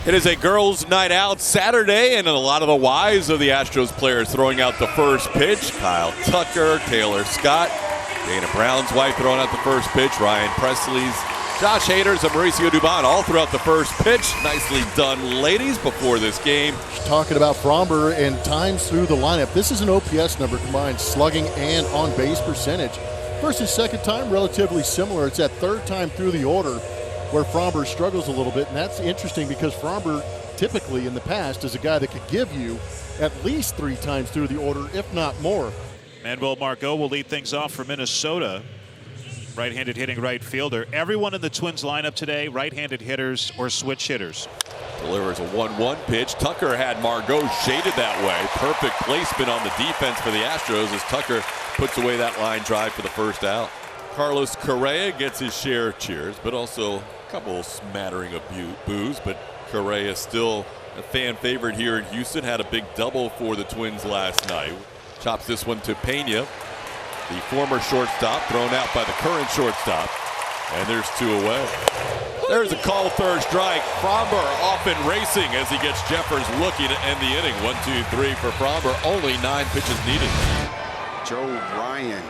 It is a girls' night out Saturday, and a lot of the wives of the Astros players throwing out the first pitch. Kyle Tucker, Taylor Scott, Dana Brown's wife throwing out the first pitch. Ryan Presley's, Josh Hader's, and Mauricio Dubon all threw out the first pitch. Nicely done, ladies, before this game. Talking about Fromber and times through the lineup. This is an OPS number combined slugging and on-base percentage. First and second time, relatively similar. It's that third time through the order where Fromber struggles a little bit, and that's interesting because Fromber typically in the past is a guy that could give you at least 3 times through the order, if not more. Manuel Margot will lead things off for Minnesota. Right-handed hitting right fielder. Everyone in the Twins lineup today, right-handed hitters or switch hitters. Delivers a 1-1 pitch. Tucker had Margot shaded that way. Perfect placement on the defense for the Astros as Tucker puts away that line drive for the first out. Carlos Correa gets his share of cheers, but also a couple smattering of boos. But Correa still a fan favorite here in Houston. Had a big double for the Twins last night. Chops this one to Pena, the former shortstop, thrown out by the current shortstop. And there's 2 away. There's a call, third strike. Fromber off and racing as he gets Jeffers looking to end the inning. 1-2-3 for Fromber. Only 9 pitches needed. Joe Ryan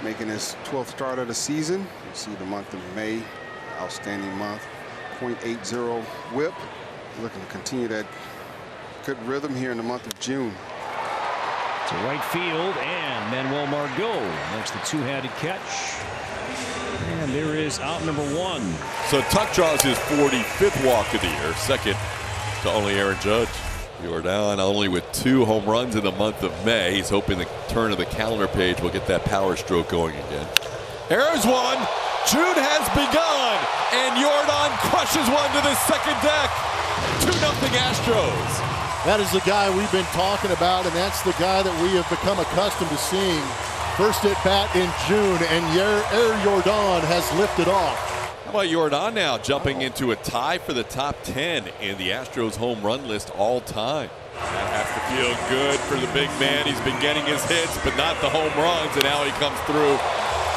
making his 12th start of the season. You see the month of May, outstanding month. .80 whip. Looking to continue that good rhythm here in the month of June. To right field, and Manuel Margot makes the two-handed catch. And there is out number 1. So Tuck draws his 45th walk of the year, second to only Aaron Judge. Jordan only with 2 home runs in the month of May. He's hoping the turn of the calendar page will get that power stroke going again. There's one. June has begun, and Jordan crushes one to the second deck. 2-0 Astros. That is the guy we've been talking about, and that's the guy that we have become accustomed to seeing. First at bat in June, and Jordan has lifted off. How about Jordan now jumping into a tie for the top 10 in the Astros home run list all time? That has to feel good for the big man. He's been getting his hits, but not the home runs, and now he comes through.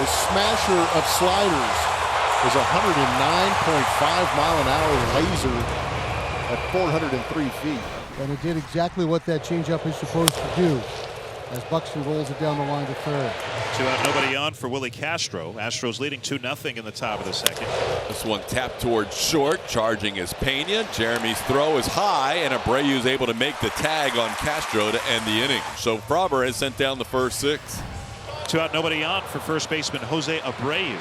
The smasher of sliders is a 109.5-mile-an-hour laser at 403 feet. And it did exactly what that changeup is supposed to do as Buxton rolls it down the line to third. 2 out, nobody on for Willie Castro. Astros leading 2-0 in the top of the second. This one tapped towards short, charging is Pena. Jeremy's throw is high, and Abreu's able to make the tag on Castro to end the inning. So Fromber has sent down the first 6. 2 out, nobody on for first baseman Jose Abreu.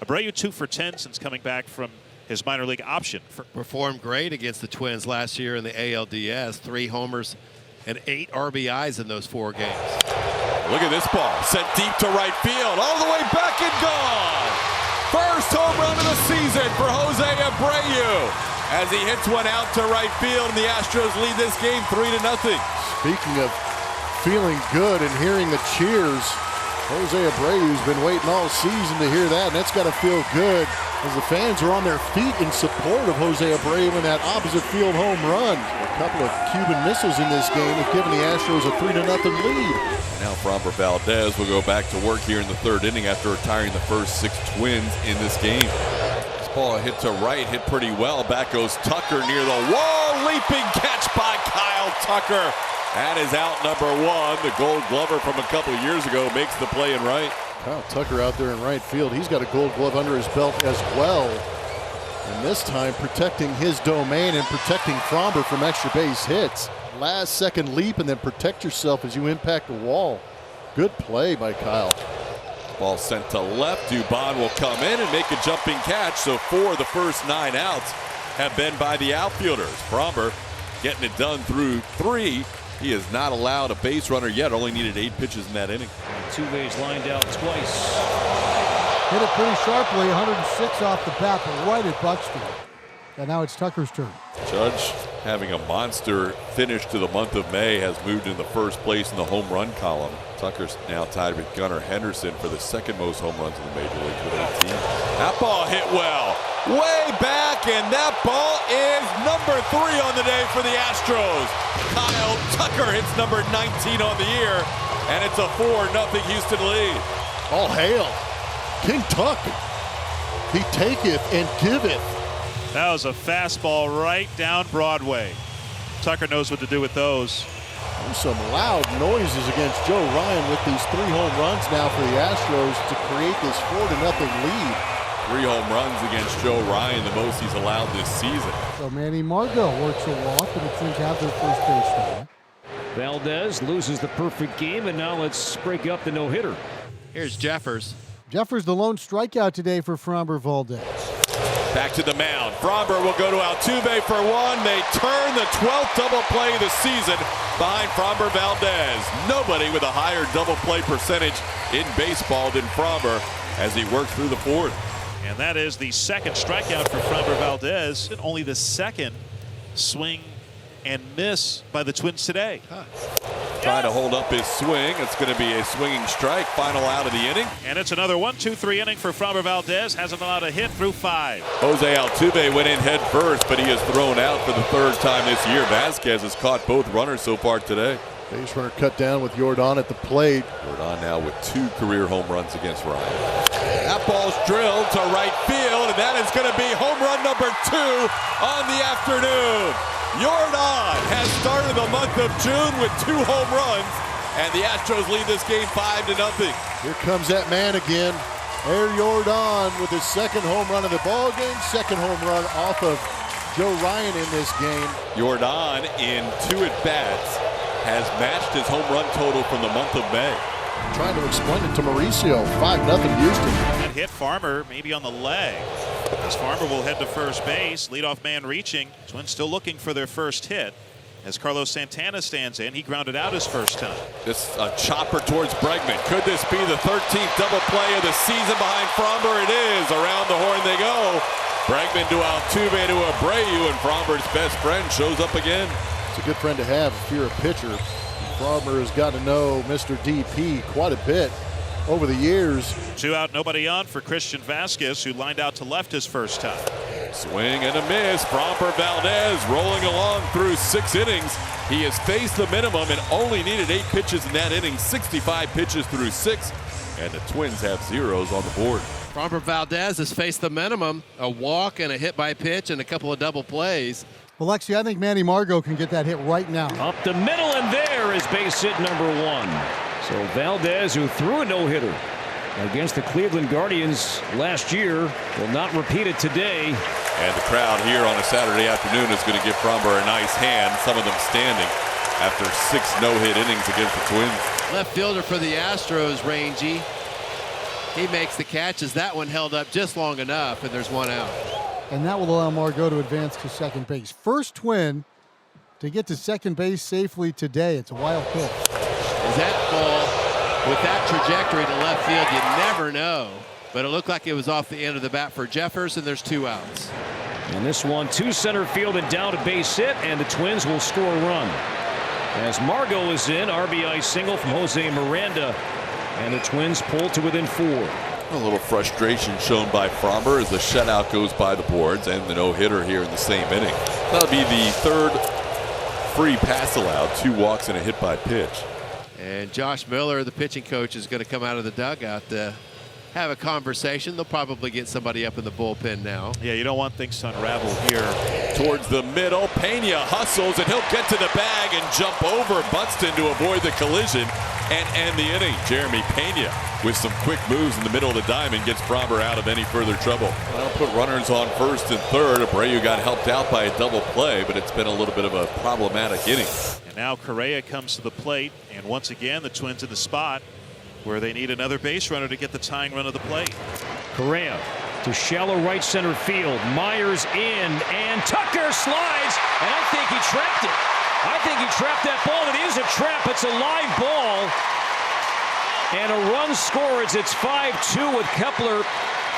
Abreu 2 for 10 since coming back from his minor league option. Performed great against the Twins last year in the ALDS. 3 homers and 8 RBIs in those 4 games. Look at this ball, sent deep to right field, all the way back and gone. First home run of the season for Jose Abreu as he hits one out to right field, and the Astros lead this game 3-0. Speaking of feeling good and hearing the cheers, Jose Abreu's been waiting all season to hear that, and that's got to feel good as the fans are on their feet in support of Jose Abreu in that opposite field home run. A couple of Cuban missiles in this game have given the Astros a 3-0 lead. Now Fromber Valdez will go back to work here in the 3rd inning after retiring the first 6 Twins in this game. This ball hit to right, hit pretty well. Back goes Tucker near the wall. Leaping catch by Kyle Tucker. That is out number 1. The Gold Glover from a couple of years ago makes the play in right. Kyle Tucker out there in right field. He's got a Gold Glove under his belt as well. And this time protecting his domain and protecting Fromber from extra base hits. Last second leap and then protect yourself as you impact the wall. Good play by Kyle. Ball sent to left. Dubon will come in and make a jumping catch. So 4 of the first 9 outs have been by the outfielders. Fromber getting it done through 3. He has not allowed a base runner yet. Only needed 8 pitches in that inning. 2 ways lined out twice. Hit it pretty sharply, 106 off the bat, but right at Buxton. And now it's Tucker's turn. Judge, having a monster finish to the month of May, has moved into first place in the home run column. Tucker's now tied with Gunnar Henderson for the 2nd most home runs in the major leagues with 18. That ball hit well, way back, and that ball is number 3 on the day for the Astros. Kyle Tucker hits number 19 on the year, and it's a 4-0 Houston lead. All hail King Tuck. He taketh and giveth. That was a fastball right down Broadway. Tucker knows what to do with those. There's some loud noises against Joe Ryan with these 3 home runs now for the Astros to create this 4-0 lead. 3 home runs against Joe Ryan, the most he's allowed this season. So Manny Margot works a walk, and the Twins have their first baseman. Valdez loses the perfect game, and now let's break up the no-hitter. Here's Jeffers. Jeffers the lone strikeout today for Framber Valdez. Back to the mound. Framber will go to Altuve for 1. They turn the 12th double play of the season behind Framber Valdez. Nobody with a higher double play percentage in baseball than Framber as he works through the 4th. And that is the second strikeout for Framber Valdez, and only the second swing and miss by the Twins today. Trying to hold up his swing. It's going to be a swinging strike. Final out of the inning. And it's another 1-2-3 inning for Framber Valdez. Hasn't allowed a hit through 5. Jose Altuve went in head first, but he is thrown out for the 3rd time this year. Vasquez has caught both runners so far today. Base runner cut down with Jordan at the plate. Jordan now with 2 career home runs against Ryan. That ball's drilled to right field, and that is going to be home run number 2 on the afternoon. Jordan has started the month of June with 2 home runs, and the Astros lead this game 5-0. Here comes that man again. Air Jordan with his 2nd home run of the ball game, 2nd home run off of Joe Ryan in this game. Jordan in 2 at-bats has matched his home run total from the month of May. Trying to explain it to Mauricio. 5-0 Houston. And hit Farmer maybe on the leg. As Farmer will head to first base, leadoff man reaching. Twins still looking for their first hit. As Carlos Santana stands in, he grounded out his first time. This a chopper towards Bregman. Could this be the 13th double play of the season behind Framber? It is. Around the horn they go. Bregman to Altuve to Abreu, and Framber's best friend shows up again. It's a good friend to have if you're a pitcher. Framber has got to know Mr. DP quite a bit over the years. 2 out, nobody on for Christian Vasquez, who lined out to left his first time. Swing and a miss. Framber Valdez rolling along through 6 innings. He has faced the minimum and only needed 8 pitches in that inning. 65 pitches through 6, and the Twins have zeros on the board. Framber Valdez has faced the minimum, a walk and a hit by pitch and a couple of double plays. Well, Lexi, I think Manny Margot can get that hit right now. Up the middle, and there is base hit number 1. So Valdez, who threw a no-hitter against the Cleveland Guardians last year, will not repeat it today. And the crowd here on a Saturday afternoon is going to give Framber a nice hand, some of them standing after 6 no-hit innings against the Twins. Left fielder for the Astros, Rangy. He makes the catches. That one held up just long enough, and there's 1 out. And that will allow Margot to advance to second base. First Twin to get to second base safely today. It's a wild pitch. Is that ball with that trajectory to left field? You never know. But it looked like it was off the end of the bat for Jeffers, and there's 2 outs. And this one to center field and down to base hit, and the Twins will score a run. As Margot is in, RBI single from Jose Miranda, and the Twins pull to within 4. A little frustration shown by Framber as the shutout goes by the boards, and the no-hitter here in the same inning. That'll be the 3rd free pass allowed, 2 walks and a hit by pitch. And Josh Miller, the pitching coach, is going to come out of the dugout to have a conversation. They'll probably get somebody up in the bullpen now. Yeah, you don't want things to unravel here. Towards the middle, Pena hustles, and he'll get to the bag and jump over Buxton to avoid the collision and end the inning. Jeremy Pena with some quick moves in the middle of the diamond gets Framber out of any further trouble. I'll put runners on first and third. Abreu got helped out by a double play, but it's been a little bit of a problematic inning. And now Correa comes to the plate, and once again the Twins in the spot where they need another base runner to get the tying run of the plate. Correa to shallow right center field. Myers in, and Tucker slides, and I think he trapped it. I think he trapped that ball. It is a trap. It's a live ball. And a run scores. It's 5-2 with Kepler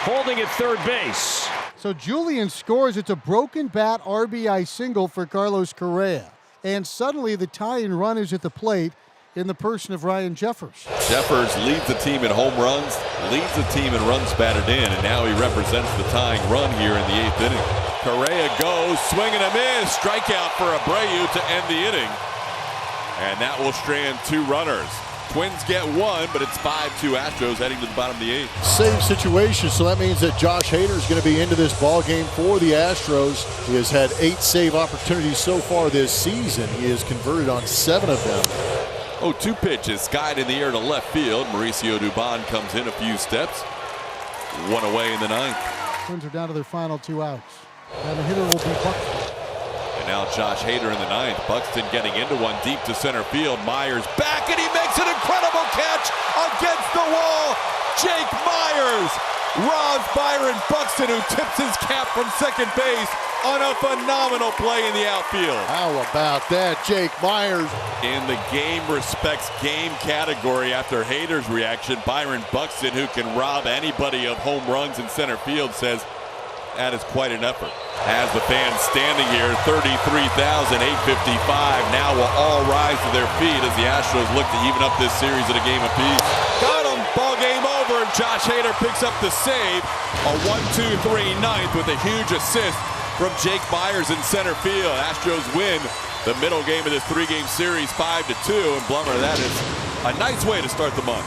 holding at third base. So Julian scores. It's a broken bat RBI single for Carlos Correa. And suddenly the tying run is at the plate in the person of Ryan Jeffers. Jeffers leads the team in home runs, leads the team in runs batted in, and now he represents the tying run here in the 8th inning. Correa goes, swing and a miss, strikeout for Abreu to end the inning. And that will strand 2 runners. Twins get one, but it's 5-2 Astros heading to the bottom of the 8th. Save situation, so that means that Josh Hader is going to be into this ball game for the Astros. He has had 8 save opportunities so far this season. He has converted on 7 of them. 0-2 pitch is skied in the air to left field. Mauricio Dubon comes in a few steps. 1 away in the 9th. Twins are down to their final 2 outs. And the hitter will be Buxton. And now Josh Hader in the 9th. Buxton getting into one deep to center field. Myers back, and he makes an incredible catch against the wall. Jake Myers robs Byron Buxton, who tips his cap from second base on a phenomenal play in the outfield. How about that, Jake Myers? In the game respects game category after Hader's reaction, Byron Buxton, who can rob anybody of home runs in center field, says that is quite an effort. As the fans standing here, 33,855 now will all rise to their feet as the Astros look to even up this series at a game apiece. Got him! Ball game over. Josh Hader picks up the save. A 1-2-3 ninth with a huge assist from Jake Myers in center field. Astros win the middle game of this 3-game series 5-2. And Blummer, that is a nice way to start the month.